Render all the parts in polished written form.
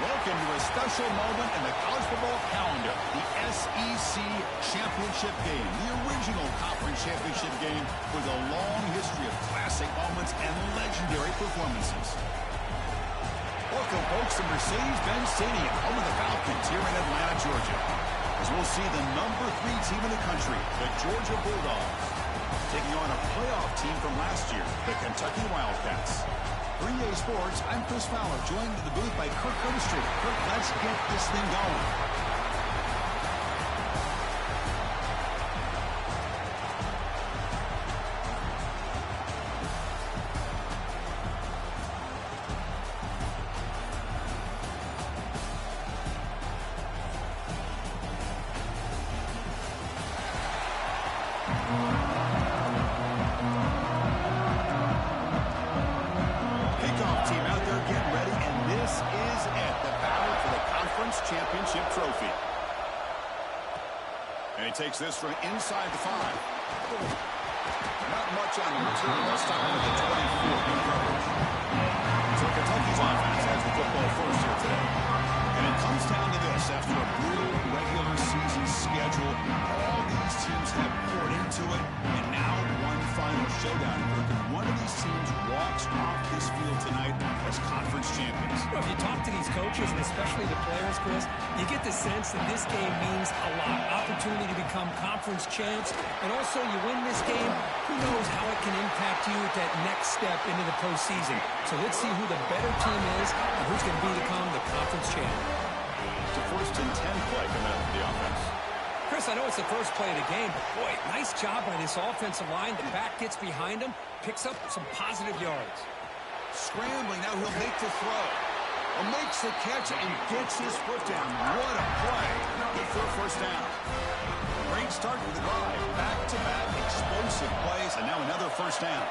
Welcome to a special moment in the college football calendar, the SEC Championship Game, the original conference championship game with a long history of classic moments and legendary performances. Welcome, folks, to Mercedes-Benz Stadium, home of the Falcons here in Atlanta, Georgia, as we'll see the number 3 team in the country, the Georgia Bulldogs, taking on a playoff team from last year, the Kentucky Wildcats. For EA Sports, I'm Chris Fowler, joined in the booth by Kirk Grimstreet. Kirk, let's get this thing going. Championship trophy. And he takes this from inside the 5. Not much on the material this time with the 24 in coverage. So Kentucky's offense has the football first here today. And it comes down to this. After a brutal regular season schedule, all these teams have poured into it, and now one final showdown. One of these teams walks off this field tonight as conference champions. Well, if you talk to these coaches, and especially the players, Chris, you get the sense that this game means a lot. Opportunity to become conference champs, and also you win this game, who knows how it can impact you at that next step into the postseason. So let's see who the better team is and who's going to become the conference champ. It's a 1st and 10 play coming up for the offense. Chris, I know it's the first play of the game, but boy, nice job by this offensive line. The back gets behind him, picks up some positive yards. Scrambling, now he'll make the throw. Makes the catch and gets his foot down. What a play. Good for a first down. Great start with the drive. Back-to-back explosive plays, and now another first down.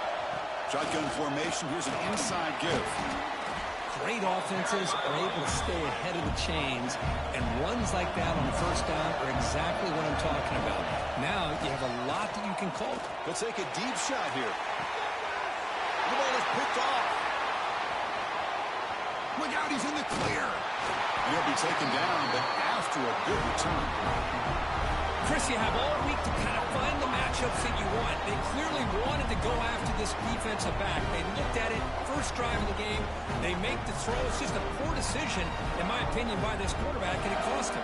Shotgun formation, here's an inside give. Great offenses are able to stay ahead of the chains, and runs like that on first down are exactly what I'm talking about. Now you have a lot that you can call. They'll take a deep shot here. The ball is picked off. Look out, he's in the clear. And he'll be taken down, but after a good return. Chris, you have all week to kind of find the matchups that you want. They clearly wanted to go after this defensive back. They looked at it, first drive of the game. They make the throw. It's just a poor decision, in my opinion, by this quarterback, and it cost him.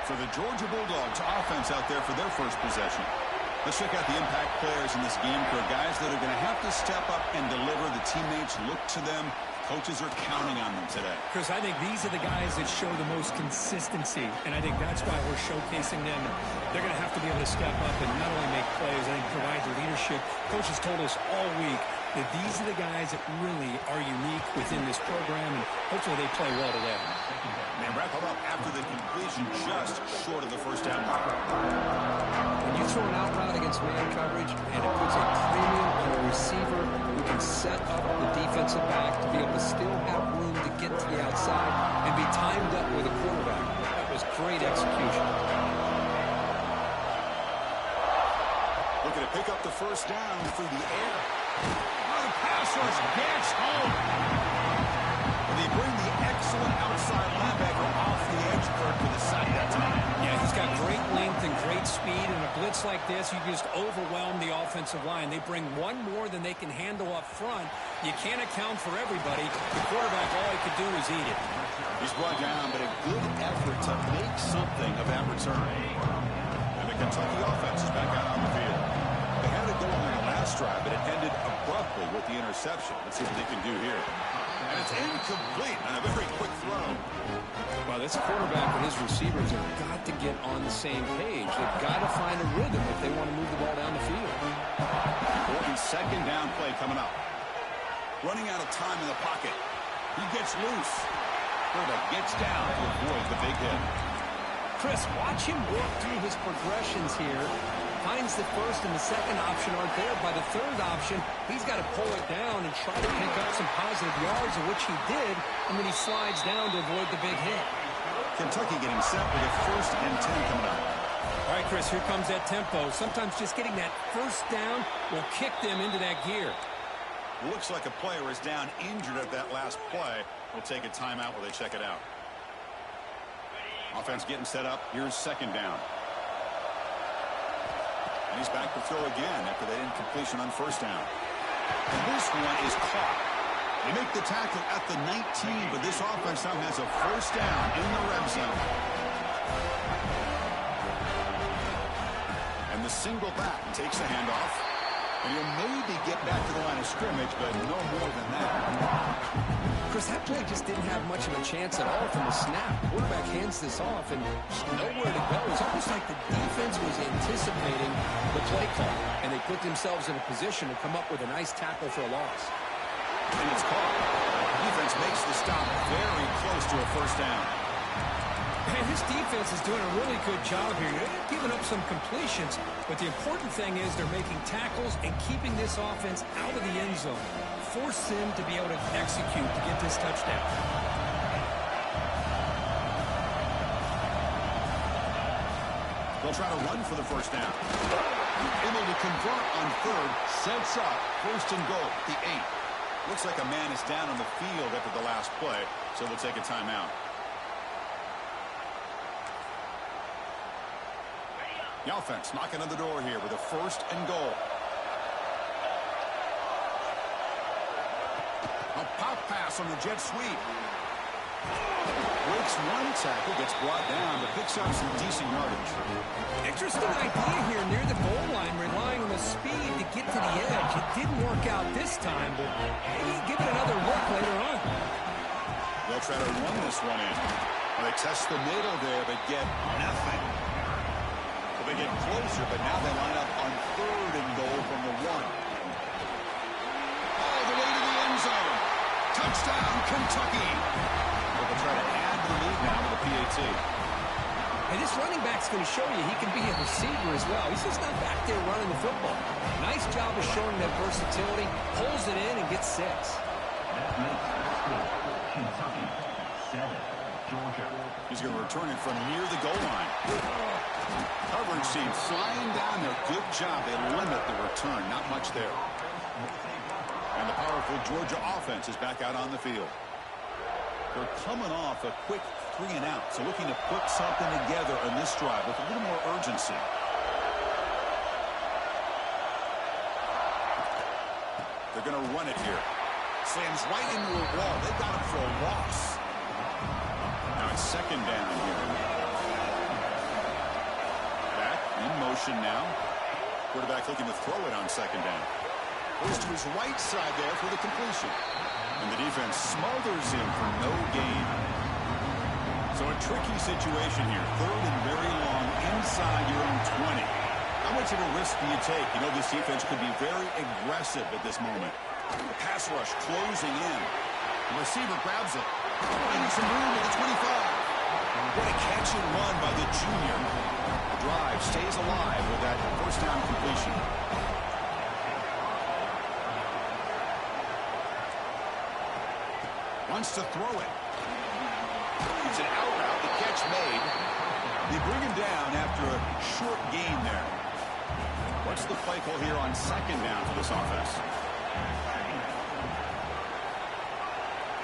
For the Georgia Bulldogs offense out there for their first possession. Let's check out the impact players in this game. For guys that are going to have to step up and deliver. The teammates look to them. Coaches are counting on them today. Chris, I think these are the guys that show the most consistency, and I think that's why we're showcasing them. They're going to have to be able to step up and not only make plays, I think provide the leadership. Coaches told us all week that these are the guys that really are unique within this program, and hopefully they play well today. And wrap them up after the completion, just short of the first down mark. When you throw an out route against man coverage, and it puts a premium on a receiver who can set up the defensive back to be able to still have room to get to the outside and be timed up with a quarterback. That was great execution. Looking to pick up the first down through the air. Oh, the pass rush gets home. And they bring the excellent outside linebacker off the edge, Kirk, for the sack that time. Yeah, he's got great length and great speed. In a blitz like this, you just overwhelm the offensive line. They bring one more than they can handle up front. You can't account for everybody. The quarterback, all he could do was eat it. He's brought down, but a good effort to make something of that return. And the Kentucky offense is back out on the field. They had it going on the last drive, but it ended abruptly with the interception. Let's see what they can do here. And it's incomplete on a very quick throw. Well, this quarterback and his receivers have got to get on the same page. They've got to find a rhythm if they want to move the ball down the field. Important second down play coming up. Running out of time in the pocket. He gets loose. Quarterback gets down to avoid the big hit. Chris, watch him work through his progressions here. finds the first and the second option aren't there. By the third option, he's got to pull it down and try to pick up some positive yards, of which he did, and then he slides down to avoid the big hit. Kentucky getting set with a 1st and 10 coming up. All right, Chris, here comes that tempo. Sometimes just getting that first down will kick them into that gear. Looks like a player is down injured at that last play. We'll take a timeout while they check it out. Offense getting set up. Here's 2nd down. And he's back to throw again after that incompletion on 1st down. And this one is caught. They make the tackle at the 19, but this offense now has a 1st down in the red zone. And the single back takes the handoff. And he'll maybe get back to the line of scrimmage, but no more than that. Chris, that play just didn't have much of a chance at all from the snap. Quarterback hands this off and nowhere to go. It's almost like the defense was anticipating the play call, and they put themselves in a position to come up with a nice tackle for a loss. And it's caught. The defense makes the stop very close to a 1st down. Man, this defense is doing a really good job here. They're giving up some completions, but the important thing is they're making tackles and keeping this offense out of the end zone. Force them to be able to execute to get this touchdown. They'll try to run for the 1st down. Able to convert on 3rd, sets up 1st and goal, the 8. Looks like a man is down on the field after the last play, so they'll take a timeout. The offense knocking on the door here with a 1st and goal. A pop pass on the jet sweep. Breaks one tackle, gets brought down, but picks up some decent yardage. Interesting idea here near the goal line, relying on the speed to get to the edge. It didn't work out this time, but maybe give it another look later on. They'll try to run this one in. Well, they test the middle there, but get nothing. They get closer, but now they line up on 3rd and goal from the 1. All the way to the end zone. Touchdown, Kentucky. They'll try to add to the lead now with a PAT. And this running back's going to show you he can be a receiver as well. He's just not back there running the football. Nice job of showing that versatility. Pulls it in and gets 6. That makes the score Kentucky 7, Georgia. He's going to return it from near the goal line. Coverage team flying down there. Good job. They limit the return. Not much there. And the powerful Georgia offense is back out on the field. They're coming off a quick 3 and out. So looking to put something together on this drive with a little more urgency. They're going to run it here. Slams right into a wall. They got him for a loss. Now it's 2nd down here. Back in motion now. Quarterback looking to throw it on 2nd down. Goes to his right side there for the completion. And the defense smothers him for no gain. So a tricky situation here. 3rd and very long inside your own 20. How much of a risk do you take? You know this defense could be very aggressive at this moment. The pass rush closing in. The receiver grabs it. Finding some room at the 25. What a catch and run by the junior. The drive stays alive with that 1st down completion. Wants to throw it. It's an out route. The catch made. They bring him down after a short gain there. What's the play call here on 2nd down for this offense?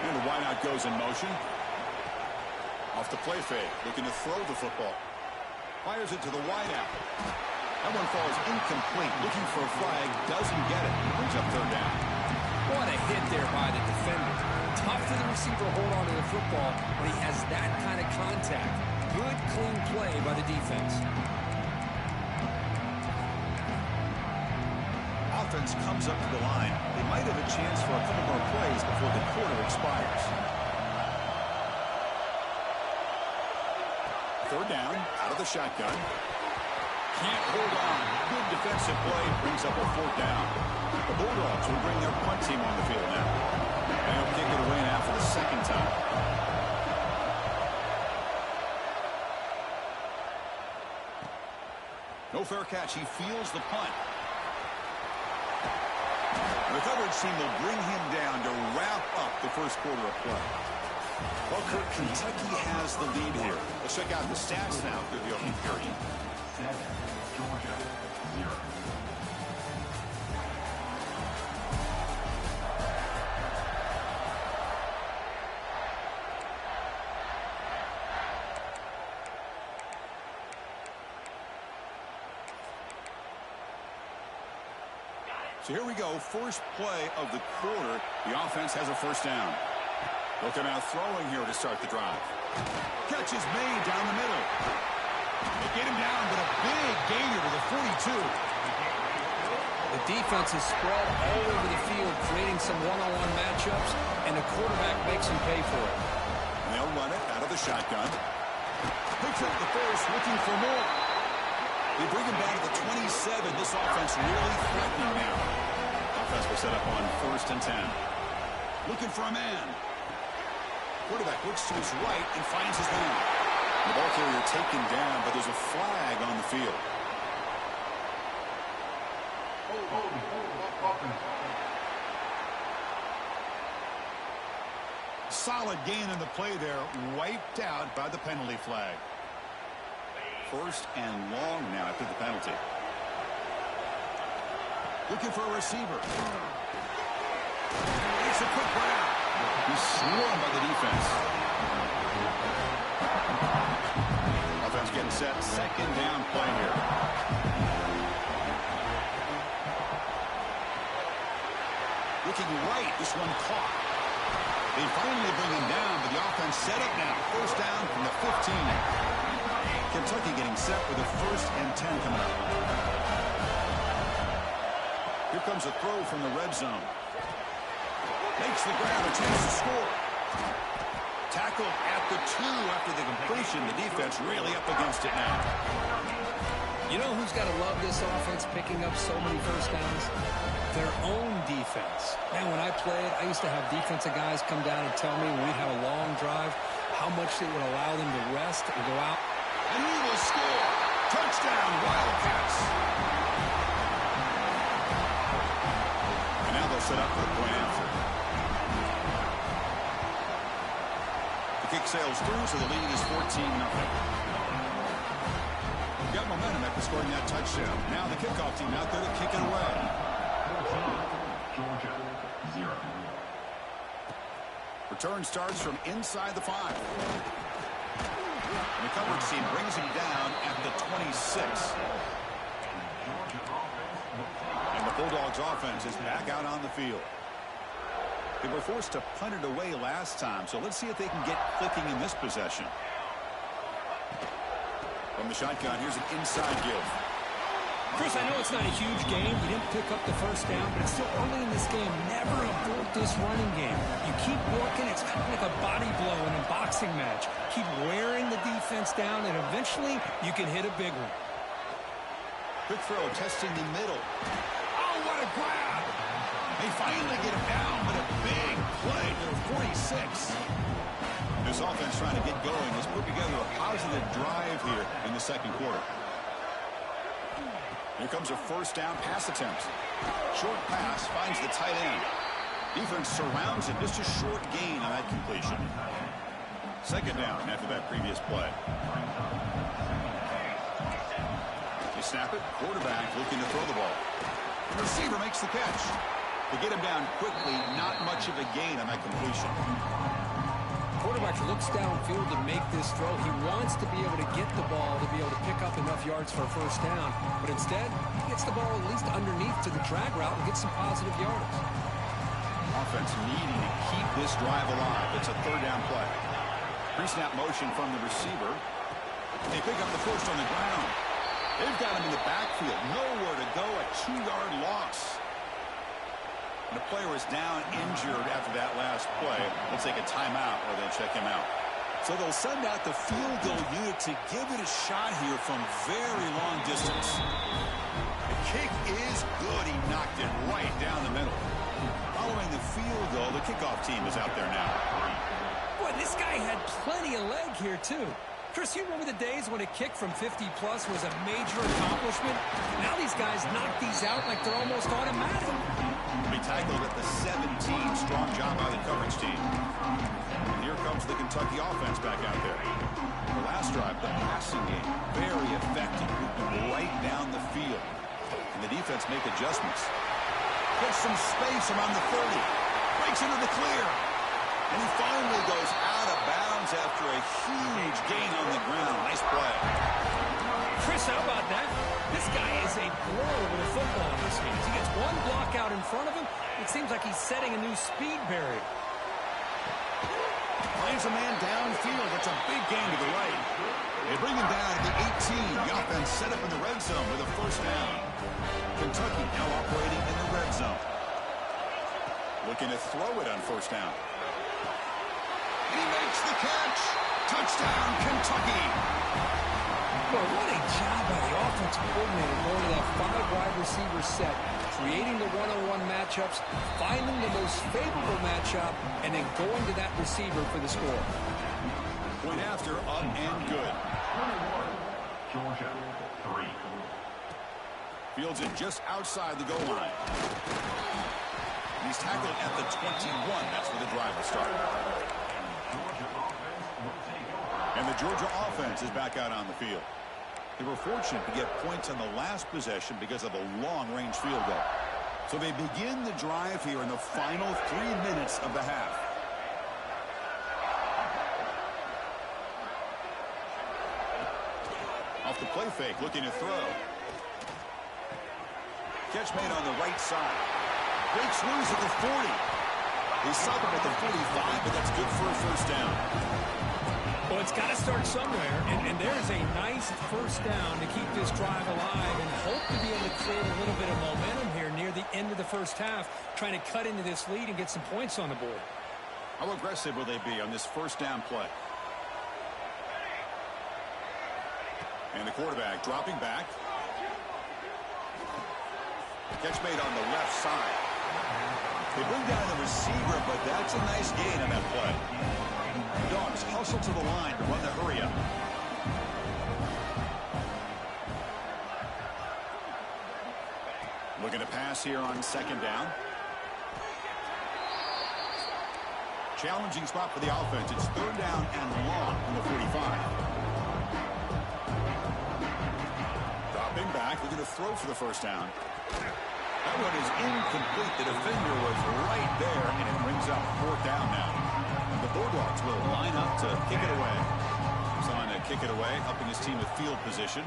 And the wideout goes in motion. Off the play fake, looking to throw the football. Fires it to the wideout. That one falls incomplete. Looking for a flag, doesn't get it. Brings up 3rd down. What a hit there by the defender. Tough for the receiver to hold on to the football when he has that kind of contact. Good, clean play by the defense. Offense comes up to the line. They might have a chance for a couple more plays before the quarter expires. 3rd down, out of the shotgun. Can't hold on. Good defensive play, brings up a 4th down. The Bulldogs will bring their punt team on the field now. And they'll kick it away now for the 2nd time. No No fair catch. He feels the punt. The coverage team will bring him down to wrap up the first quarter of play. Well, Kirk, Kentucky has the lead here. Let's check out the stats now through the opening period. 7, Georgia 0. So here we go, first play of the quarter. The offense has a first down. Looking out throwing here to start the drive. Catch is made down the middle. They get him down, but a big gainer to the 42. The defense is spread all over the field, creating some one-on-one matchups, and the quarterback makes him pay for it. And they'll run it out of the shotgun. Picks up the first, looking for more. They bring him down to the 27. This offense really threatening now. Offense will set up on 1st and 10. Looking for a man. Quarterback looks to his right and finds his man. The ball carrier taken down, but there's a flag on the field. Solid gain in the play there, wiped out by the penalty flag. 1st and long now after the penalty. Looking for a receiver. It's a quick grab. He's swarmed by the defense. Offense getting set. 2nd down play here. Looking right. This one caught. They finally bring him down, but the offense set up now. 1st down from the 15. Kentucky getting set with a 1st and 10 coming up. Here comes a throw from the red zone. Makes the grab, a chance to score. Tackle at the 2 after the completion. The defense really up against it now. You know who's got to love this offense picking up so many first downs? Their own defense. Man, when I played, I used to have defensive guys come down and tell me when we'd have a long drive how much it would allow them to rest and go out. And he will score. Touchdown, Wildcats. And now they'll set up for the point after. The kick sails through, so the lead is 14-0. Got momentum after scoring that touchdown. Now the kickoff team out there to kick it away. Georgia 0. Return starts from inside the 5. And the coverage team brings him down at the 26. And the Bulldogs offense is back out on the field. They were forced to punt it away last time, so let's see if they can get clicking in this possession. From the shotgun, here's an inside give. Chris, I know it's not a huge game. You didn't pick up the 1st down, but it's still early in this game. Never abort this running game. You keep working. It's kind of like a body blow in a boxing match. Keep wearing the defense down, and eventually you can hit a big one. Quick throw, testing the middle. Oh, what a grab! They finally get him down, but a big play to the 46. This offense trying to get going has put together a positive drive here in the 2nd quarter. Here comes a 1st down pass attempt. Short pass finds the tight end. Defense surrounds him. Just a short gain on that completion. 2nd down after that previous play. They snap it. Quarterback looking to throw the ball. The receiver makes the catch. They get him down quickly. Not much of a gain on that completion. Quarterback looks downfield to make this throw. He wants to be able to get the ball to be able to pick up enough yards for a 1st down, but instead he gets the ball at least underneath to the drag route and gets some positive yardage. Offense needing to keep this drive alive. It's a 3rd down play. Pre-snap motion from the receiver. They pick up the 1st on the ground. They've got him in the backfield. Nowhere to go. A 2-yard loss. The player is down injured after that last play. They'll take a timeout or they'll check him out. So they'll send out the field goal unit to give it a shot here from very long distance. The kick is good. He knocked it right down the middle. Following the field goal, the kickoff team is out there now. Boy, this guy had plenty of leg here, too. Chris, you remember the days when a kick from 50-plus was a major accomplishment? Now these guys knock these out like they're almost automatic. Be tackled at the 17. Strong job by the coverage team. And here comes the Kentucky offense back out there. The last drive, the passing game, very effective, moving right down the field. And the defense make adjustments. Gets some space around the 30. Breaks into the clear. And he finally goes out of bounds after a huge gain on the ground. Nice play. Chris, how about that? This guy is a blow with a football in his hands. He gets one block out in front of him. It seems like he's setting a new speed barrier. Finds a man downfield. That's a big gain to the right. They bring him down at the 18. The offense set up in the red zone with a first down. Kentucky now operating in the red zone. Looking to throw it on first down. And he makes the catch. Touchdown, Kentucky. Well, what a job by the offensive coordinator going to that 5-wide receiver set, creating the one-on-one matchups, finding the most favorable matchup, and then going to that receiver for the score. Point after, up and good. Georgia, 3. Fields it just outside the goal line. He's tackled at the 21. That's where the drive will start. And the Georgia offense is back out on the field. They were fortunate to get points on the last possession because of a long-range field goal. So they begin the drive here in the final 3 minutes of the half. Off the play fake, looking to throw. Catch made on the right side. Breaks loose at the 40. He's stopped him at the 45, but that's good for a first down. Well, it's got to start somewhere, and there's a nice first down to keep this drive alive and hope to be able to create a little bit of momentum here near the end of the first half, trying to cut into this lead and get some points on the board. How aggressive will they be on this first down play? And the quarterback dropping back. Catch made on the left side. They bring down the receiver, but that's a nice gain on that play. The Dogs hustle to the line to run the hurry up. Looking to pass here on second down. Challenging spot for the offense. It's third down and long from the 45. Dropping back, looking to throw for the first down. That one is incomplete. The defender was right there, and it brings up fourth down now. The Bulldogs will line up to kick it away. He's on to kick it away, helping his team with field position.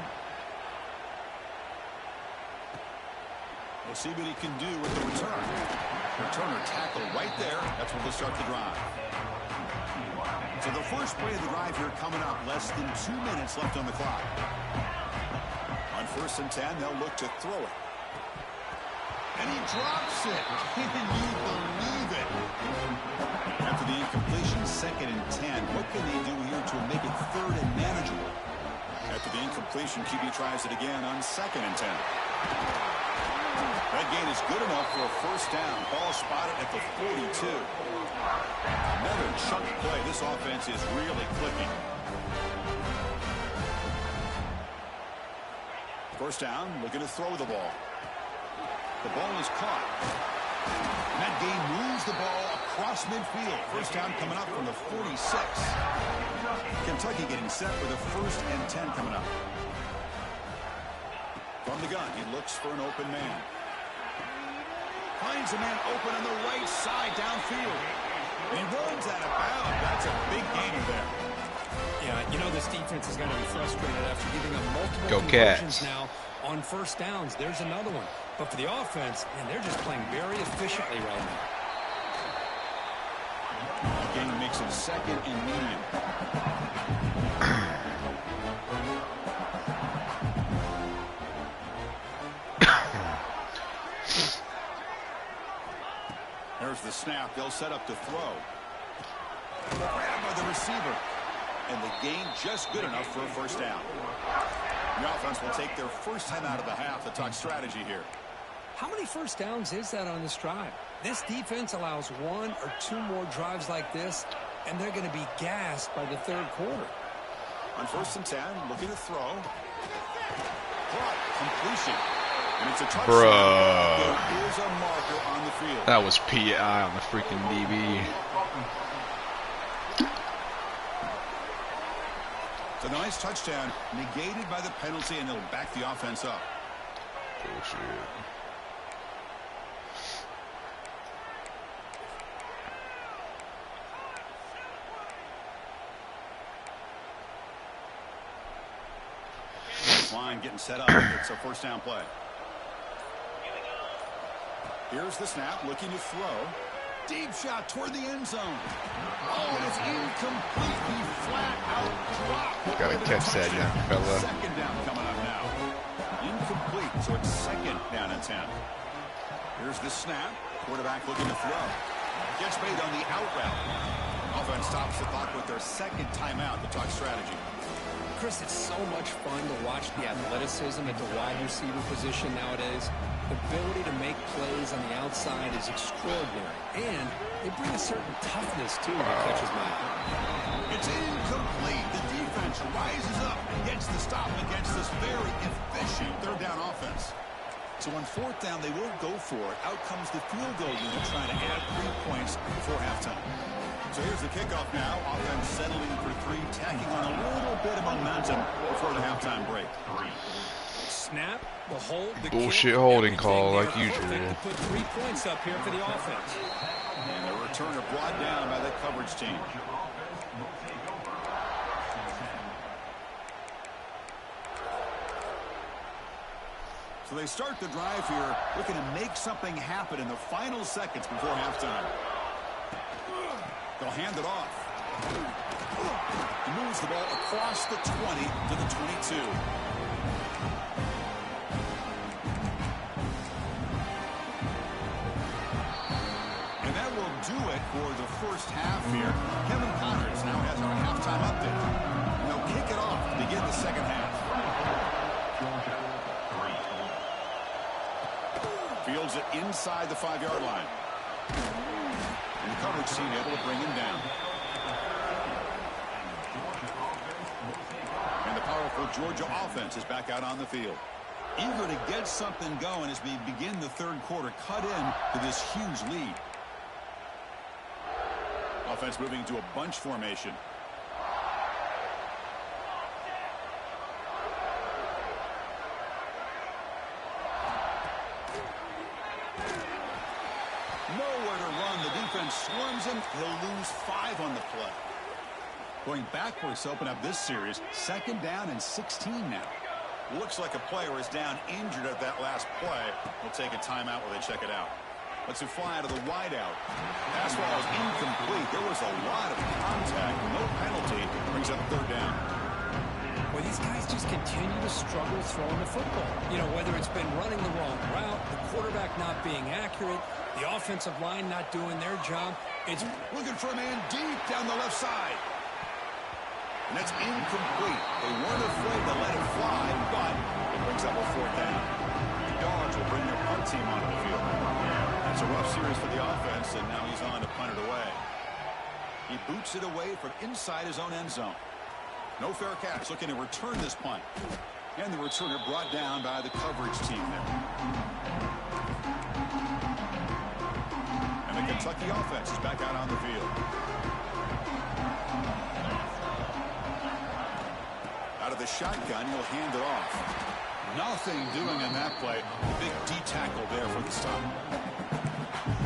We'll see what he can do with the return. Returner tackle right there. That's where they'll start the drive. So the first play of the drive here coming up. Less than 2 minutes left on the clock. On 1st and 10, they'll look to throw it. And he drops it. Can you believe it? After the incompletion, 2nd and 10. What can they do here to make it 3rd and manageable? After the incompletion, QB tries it again on 2nd and 10. That gain is good enough for a first down. Ball spotted at the 42. Another chunk play. This offense is really clicking. First down, looking to throw the ball. The ball is caught. And that game moves the ball across midfield. First down coming up from the 46. Kentucky getting set for the 1st and 10 coming up. From the gun, he looks for an open man. Finds a man open on the right side downfield. And he runs out of bounds. That's a big gain there. Yeah, you know this defense is going to be frustrated after giving them multiple conversions now on first downs. There's another one. But for the offense, man, they're just playing very efficiently right now. The game makes it 2nd and medium. There's the snap. They'll set up to throw. Grabbed by the receiver. And the gain just good enough for a first down. The offense will take their first time out of the half to talk strategy here. How many first downs is that on this drive? This defense allows 1 or 2 more drives like this, and they're going to be gassed by the 3rd quarter. On 1st and 10, looking to throw. Caught. Completion. And it's a touchdown. Bruh. There is a marker on the field. That was PI on the freaking DB. It's a nice touchdown, negated by the penalty, and it'll back the offense up. Bullshit. Line getting set up. It's a 1st down play. Here's the snap, looking to throw. Deep shot toward the end zone. Oh, and it's incomplete. He flat out dropped. Gotta catch that, young fella. 2nd down coming up now. Incomplete, so it's 2nd down and 10. Here's the snap. Quarterback looking to throw. Gets made on the out route. Offense stops the clock with their 2nd timeout to talk strategy. Chris, it's so much fun to watch the athleticism at the wide receiver position nowadays. The ability to make plays on the outside is extraordinary, and they bring a certain toughness, too, that catches my eye. It's incomplete. The defense rises up and gets the stop against this very efficient 3rd down offense. So on 4th down, they will go for it. Out comes the field goal unit trying to add 3 points before halftime. So here's the kickoff now. Offense settling for 3, tacking on a little bit of momentum before the halftime break. Snap, the hold, the Bullshit kick, holding call like they're usual. perfect to put 3 points up here for the offense. And the returner brought down by the coverage team. So they start the drive here, looking to make something happen in the final seconds before halftime. They'll hand it off. He moves the ball across the 20 to the 22. And that will do it for the 1st half here. Kevin Connors now has our halftime update. And they'll kick it off to begin the 2nd half. Fields it inside the 5-yard line. And the coverage team able to bring him down. And the powerful Georgia offense is back out on the field. Eager to get something going as we begin the 3rd quarter. Cut in to this huge lead. Offense moving to a bunch formation. Nowhere to run. The defense swarms him. He'll lose 5 on the play. Going backwards to open up this series. 2nd down and 16 now. Looks like a player is down injured at that last play. We'll take a timeout while they check it out. Let's fly out of the wideout. Pass ball is incomplete. There was a lot of contact. No penalty. Brings up 3rd down. Well, these guys just continue to struggle throwing the football. You know, whether it's been running the wrong route, the quarterback not being accurate, the offensive line not doing their job. It's looking for a man deep down the left side. And that's incomplete. They weren't afraid to let it fly, but it brings up a 4th down. The Dogs will bring their punt team onto the field. It's a rough series for the offense, and now he's on to punt it away. He boots it away from inside his own end zone. No fair catch, looking to return this punt. And the returner brought down by the coverage team there. And the Kentucky offense is back out on the field. Out of the shotgun, he'll hand it off. Nothing doing on that play. Big D tackle there for the stop.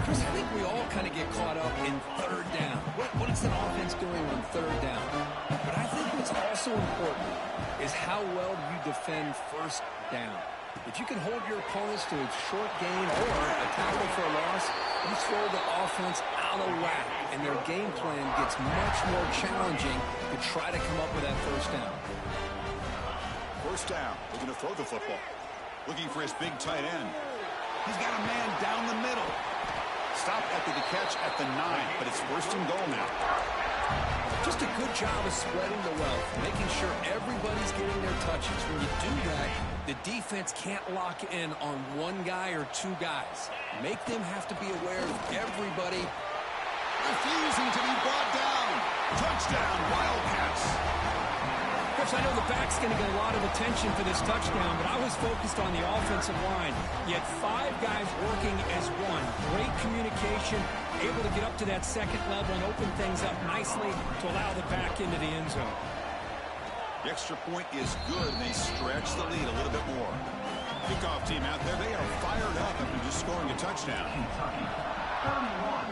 Chris, I think we all kind of get caught up in 3rd down. What is an offense doing on 3rd down? But I think what's also important is how well you defend 1st down. If you can hold your opponents to a short gain or a tackle for a loss, you throw the offense out of whack, and their game plan gets much more challenging to try to come up with that 1st down. 1st down, looking to throw the football. Looking for his big tight end. He's got a man down the middle. Stopped after the catch at the 9, but it's 1st and goal now. Just a good job of spreading the wealth, making sure everybody's getting their touches. When you do that, the defense can't lock in on one guy or 2 guys. Make them have to be aware of everybody. Refusing to be brought down. Touchdown, Wildcats. Chris, I know the back's going to get a lot of attention for this touchdown, but I was focused on the offensive line. You had 5 guys working as one. Great communication, able to get up to that second level and open things up nicely to allow the back into the end zone. The extra point is good, and they stretch the lead a little bit more. Kickoff team out there, they are fired up after just scoring a touchdown. Kentucky 31,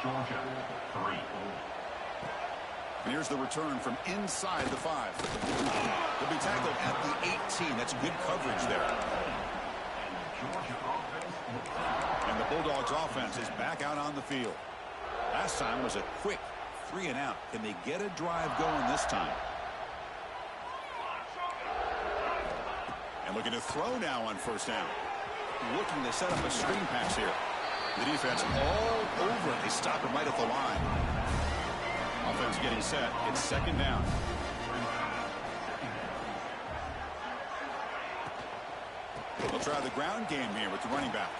Georgia 3. And here's the return from inside the 5. They'll be tackled at the 18. That's good coverage there. And the Bulldogs offense is back out on the field. Last time was a quick 3 and out. Can they get a drive going this time? And looking to throw now on first down. Looking to set up a screen pass here. The defense all over it. They stop him right at the line. Offense getting set. It's second down. They'll try the ground game here with the running back.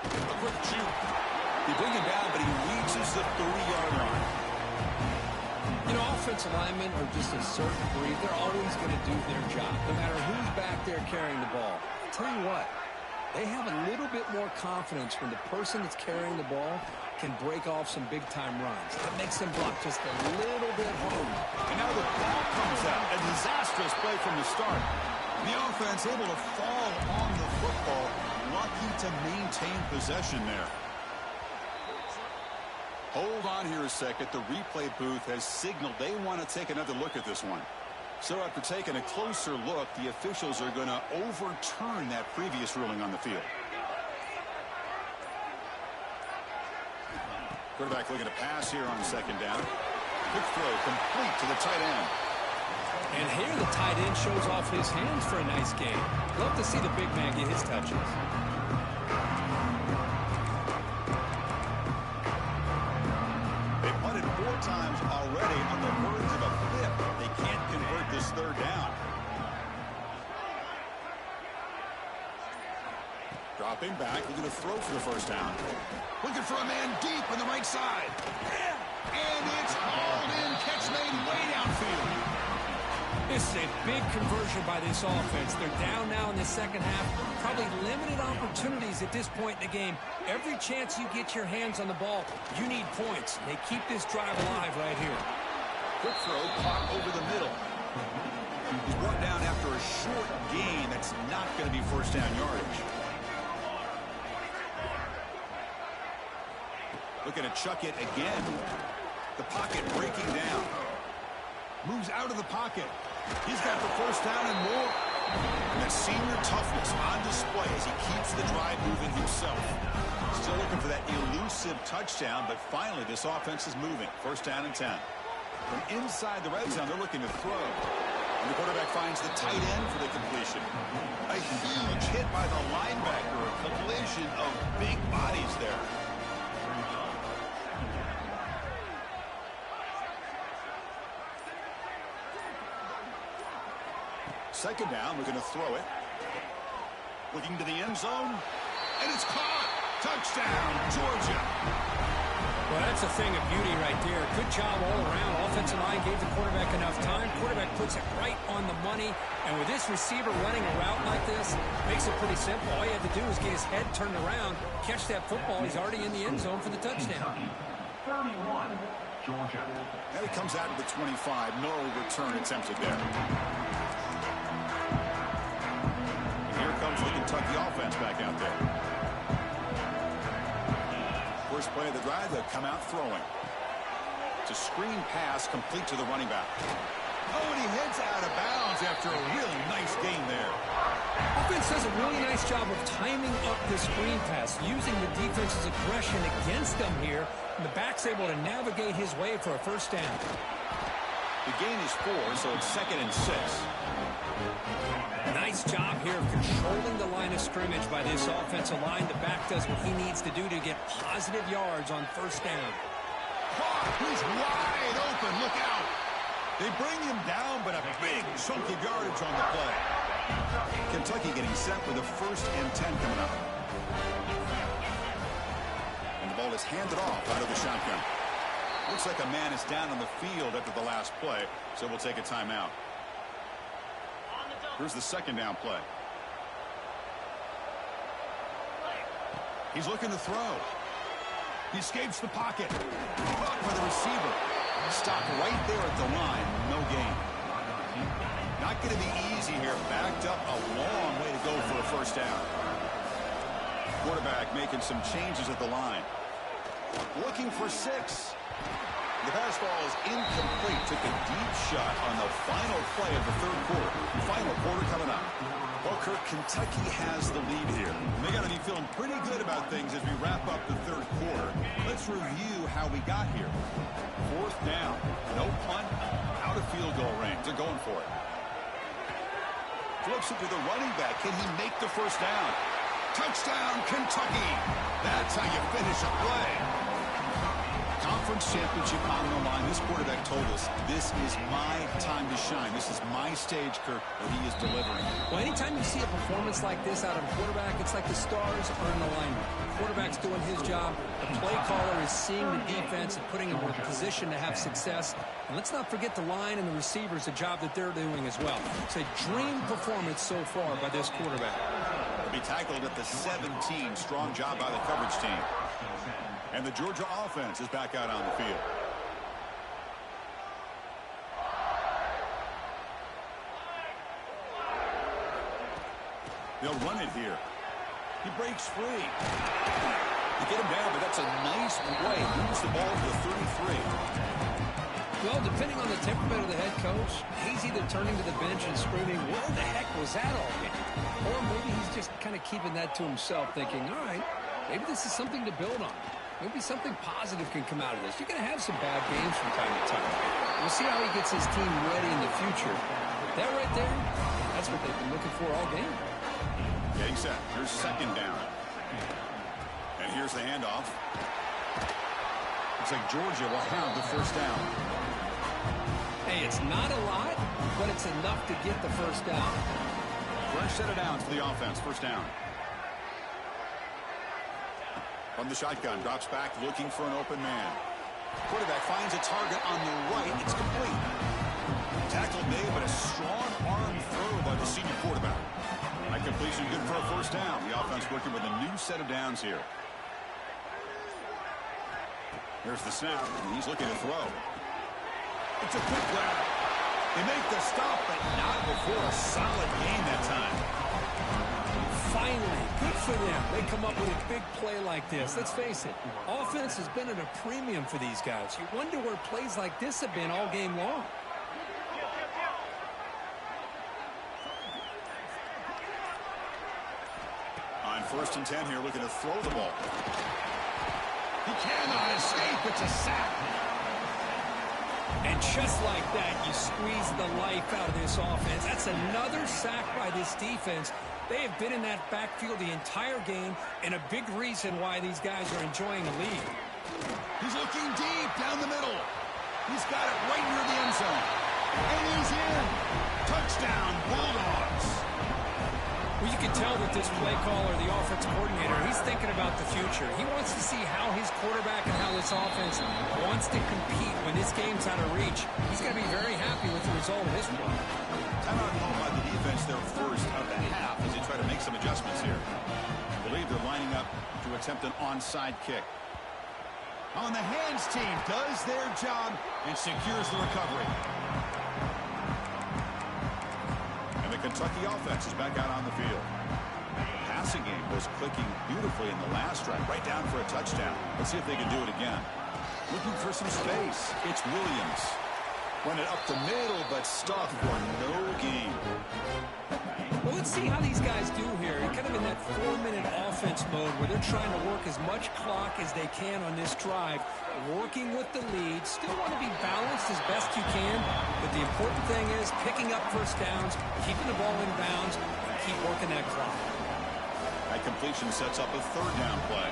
A quick shoot. They bring him down, but he reaches the 30-yard line. You know, offensive linemen are just a certain breed. They're always going to do their job, no matter who's back there carrying the ball. I'll tell you what, they have a little bit more confidence when the person that's carrying the ball can break off some big-time runs. That makes them block just a little bit harder. And now the ball comes out. A disastrous play from the start. The offense able to fall on the football. Lucky to maintain possession there. Hold on here a second. The replay booth has signaled they want to take another look at this one. So after taking a closer look, the officials are going to overturn that previous ruling on the field. Quarterback looking to pass here on second down. Quick throw complete to the tight end. And here the tight end shows off his hands for a nice game. Love to see the big man get his touches. They punted 4 times already on the verge of a flip. They can't convert this third down. Dropping back, looking to throw for the first down. Looking for a man deep on the right side. And it's hauled in. Catch made way downfield. This is a big conversion by this offense. They're down now in the second half. Probably limited opportunities at this point in the game. Every chance you get your hands on the ball, you need points. They keep this drive alive right here. Quick throw caught over the middle. He's brought down after a short gain. That's not going to be first down yardage. Looking to chuck it again. The pocket breaking down. Moves out of the pocket. He's got the first down and more. And that senior toughness on display as he keeps the drive moving himself. Still looking for that elusive touchdown, but finally this offense is moving. First down and 10. From inside the red zone, they're looking to throw. And the quarterback finds the tight end for the completion. A huge hit by the linebacker. A collision of big bodies there. Second down, we're going to throw it. Looking to the end zone. And it's caught. Touchdown, Georgia. Well, that's a thing of beauty right there. Good job all around. Offensive line gave the quarterback enough time. Quarterback puts it right on the money. And with this receiver running a route like this, makes it pretty simple. All you have to do is get his head turned around, catch that football. He's already in the end zone for the touchdown. 31, Georgia. And it comes out to the 25. No return attempted there. Here comes the Kentucky offense back out there. First play of the drive, they'll come out throwing. It's a screen pass complete to the running back. Oh, and he heads out of bounds after a really nice gain there. Offense does a really nice job of timing up the screen pass, using the defense's aggression against them here, and the back's able to navigate his way for a first down. The gain is 4, so it's 2nd and 6. Nice job here of controlling the line of scrimmage by this offensive line. The back does what he needs to do to get positive yards on first down. He's wide open. Look out. They bring him down, but a big chunk of yardage on the play. Kentucky getting set with a 1st and 10 coming up. And the ball is handed off out of the shotgun. Looks like a man is down on the field after the last play, so we'll take a timeout. Here's the second down play. He's looking to throw. He escapes the pocket. Caught by the receiver. Stopped right there at the line. No gain. Not going to be easy here. Backed up a long way to go for a first down. Quarterback making some changes at the line. Looking for 6. The pass ball is incomplete. Took a deep shot on the final play of the third quarter. Final quarter coming up. Well, Kirk, Kentucky has the lead here. They got to be feeling pretty good about things as we wrap up the third quarter. Let's review how we got here. Fourth down. No punt. Out of field goal range. They're going for it. Flips it to the running back. Can he make the first down? Touchdown, Kentucky. That's how you finish a play. Conference championship on the line. This quarterback told us, this is my time to shine. This is my stage, Kirk, that he is delivering. Well, anytime you see a performance like this out of a quarterback, it's like the stars are in alignment. The quarterback's doing his job. The play caller is seeing the defense and putting him in a position to have success. And let's not forget the line and the receivers, the job that they're doing as well. It's a dream performance so far by this quarterback. He'll be tackled at the 17. Strong job by the coverage team. And the Georgia offense is back out on the field. They'll run it here. He breaks free. They get him down, but that's a nice play. Moves the ball to the 33. Well, depending on the temperament of the head coach, he's either turning to the bench and screaming, where the heck was that all game? Or maybe he's just kind of keeping that to himself, thinking, all right, maybe this is something to build on. Maybe something positive can come out of this. You're going to have some bad games from time to time. We'll see how he gets his team ready in the future. That right there, that's what they've been looking for all game. Getting set. Here's second down. And here's the handoff. Looks like Georgia will have the first down. Hey, it's not a lot, but it's enough to get the first down. Fresh set of downs for the offense. First down. From the shotgun, drops back, looking for an open man. Quarterback finds a target on the right. It's complete. Tackle made, but a strong arm throw by the senior quarterback. That completion good for a first down. The offense working with a new set of downs here. Here's the snap, and he's looking to throw. It's a quick grab. They make the stop, but not before a solid gain that time. Finally, good for them. They come up with a big play like this. Let's face it, offense has been at a premium for these guys. You wonder where plays like this have been all game long. On 1st and 10 here, looking to throw the ball. He cannot escape. It's a sack. And just like that, you squeeze the life out of this offense. That's another sack by this defense. They have been in that backfield the entire game, and a big reason why these guys are enjoying a lead. He's looking deep down the middle. He's got it right near the end zone. And he's in. Touchdown, Bulldogs. Well, you can tell that this play caller, the offense coordinator, he's thinking about the future. He wants to see how his quarterback and how this offense wants to compete when this game's out of reach. He's going to be very happy with the result of this one. Timeout called by the defense their first of the half as they try to make some adjustments here. I believe they're lining up to attempt an onside kick. On the hands team does their job and secures the recovery. And the Kentucky offense is back out on the field. The passing game was clicking beautifully in the last drive, right down for a touchdown. Let's see if they can do it again. Looking for some space. It's Williams. Run it up the middle, but stuffed for no gain. Well, let's see how these guys do here. They're kind of in that 4-minute offense mode where they're trying to work as much clock as they can on this drive, working with the lead. Still want to be balanced as best you can, but the important thing is picking up first downs, keeping the ball in bounds, and keep working that clock. That completion sets up a third down play.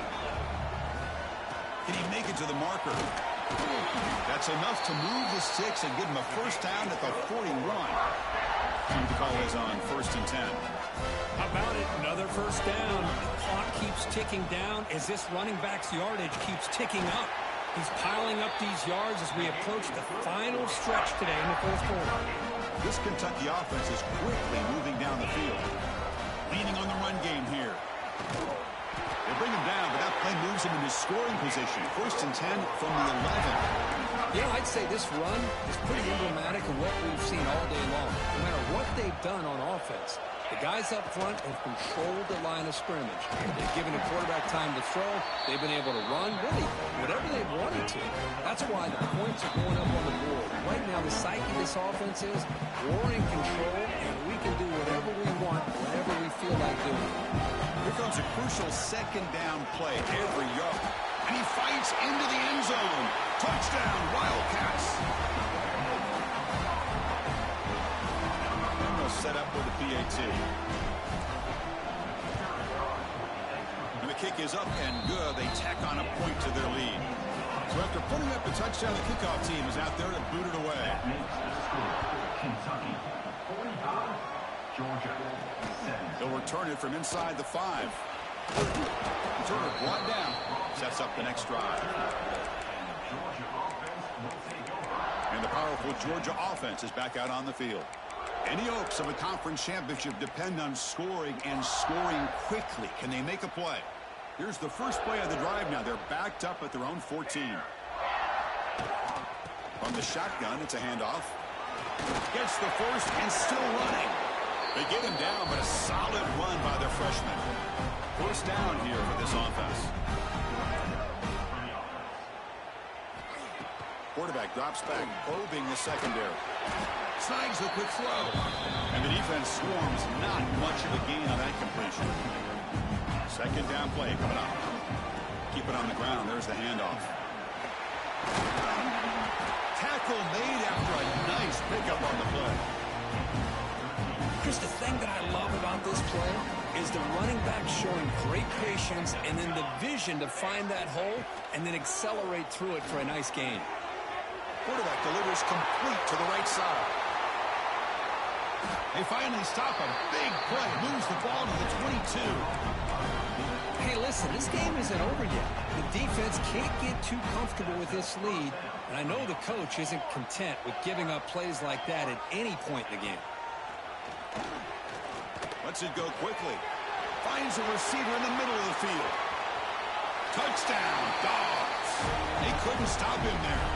Can he make it to the marker? That's enough to move the sticks and give him a first down at the 41. Team to call is on 1st and 10. How about it? Another first down. The clock keeps ticking down as this running back's yardage keeps ticking up. He's piling up these yards as we approach the final stretch today in the fourth quarter. This Kentucky offense is quickly moving down the field. Leaning on the run game here. They bring him down, but that play moves him into scoring position. 1st and 10 from the 11. Yeah, I'd say this run is pretty emblematic of what we've seen all day long. No matter what they've done on offense, the guys up front have controlled the line of scrimmage. They've given the quarterback time to throw. They've been able to run, really, whatever they've wanted to. That's why the points are going up on the board. Right now, the psyche of this offense is we're in control, and we can do whatever we want, whenever we feel like doing it. Here comes a crucial 2nd down play every yard. And he fights into the end zone. Touchdown, Wildcats. And they'll set up with a PAT. And the kick is up and good. They tack on a point to their lead. So after putting up the touchdown, the kickoff team is out there to boot it away. Kentucky 45, Georgia 7. They'll return it from inside the 5. Turner brought down. Sets up the next drive. And the powerful Georgia offense is back out on the field. Any hopes of a conference championship depend on scoring and scoring quickly. Can they make a play? Here's the first play of the drive now. They're backed up at their own 14. From the shotgun, it's a handoff. Gets the first and still running. They get him down, but a solid run by their freshman. 1st down here for this offense. Quarterback drops back, probing the secondary. Snags the quick throw. And the defense swarms. Not much of a gain on that completion. 2nd down play coming up. Keep it on the ground. There's the handoff. Tackle made after a nice pickup on the play. Chris, the thing that I love about this play is the running back showing great patience and then the vision to find that hole and then accelerate through it for a nice gain. Quarterback delivers complete to the right side. They finally stop a big play. Moves the ball to the 22. Hey, listen, this game isn't over yet. The defense can't get too comfortable with this lead, and I know the coach isn't content with giving up plays like that at any point in the game. Lets it go quickly. Finds a receiver in the middle of the field. Touchdown, Dogs. They couldn't stop him there.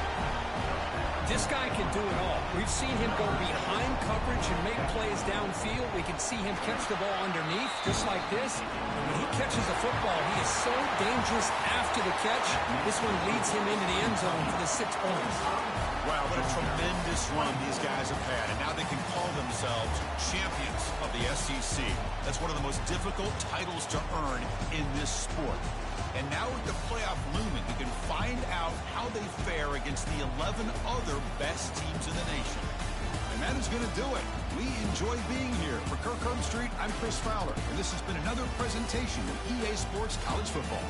This guy can do it all. We've seen him go behind coverage and make plays downfield. We can see him catch the ball underneath, just like this. And when he catches the football, he is so dangerous after the catch. This one leads him into the end zone for the 6 points. Wow, what a tremendous run these guys have had. And now they can call themselves champions of the SEC. That's one of the most difficult titles to earn in this sport. And now with the playoff looming, we can find out how they fare against the 11 other best teams in the nation. And that is going to do it. We enjoy being here. For Kirk Herbstreit, I'm Chris Fowler. And this has been another presentation of EA Sports College Football.